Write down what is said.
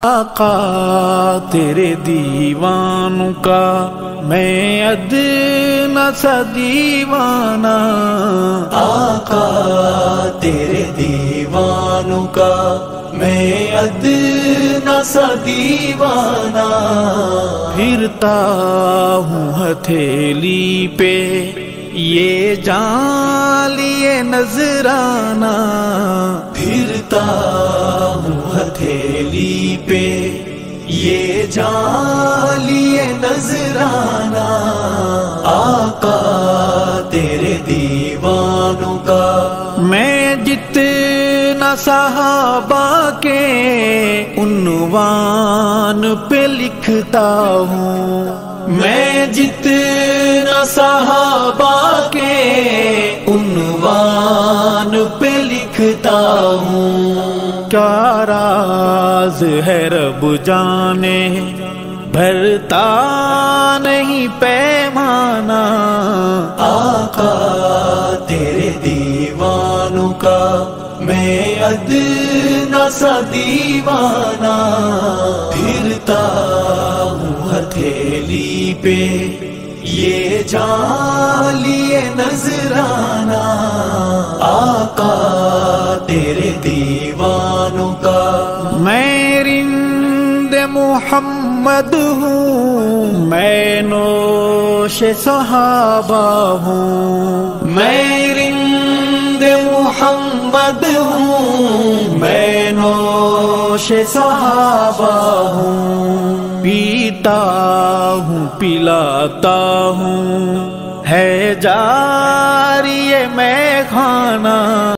آقا تیرے دیوانوں کا میں ادنا سا دیوانہ، آقا تیرے دیوانوں کا میں ادنا سا دیوانہ، پھرتا ہوں ہتھیلی پہ یہ جان لیے نذرانہ، پھرتا ہوں ہتھیلی پہ یہ جان لیے نذرانہ، آقا تیرے دیوانوں کا میں جتنا صحابہ کے عنوان پہ لکھتا ہوں، میں جتنا صحابہ کے عنوان پہ لکھتا ہوں، کیا راز ہے رب جانے بھرتا نہیں پیمانہ، آقا تیرے دیوانوں کا میں ادنا سا دیوانہ، پھرتا ہوں ہتھیلی پہ یہ جان لیے نذرانہ، آقا تیرے دیوانوں کا میں رند محمد ہوں، میں نوش صحابہ ہوں، میں رند محمد ہوں، میں نوش صحابہ ہوں، پیتا ہوں پلاتا ہوں ہے جاری میں کھانا،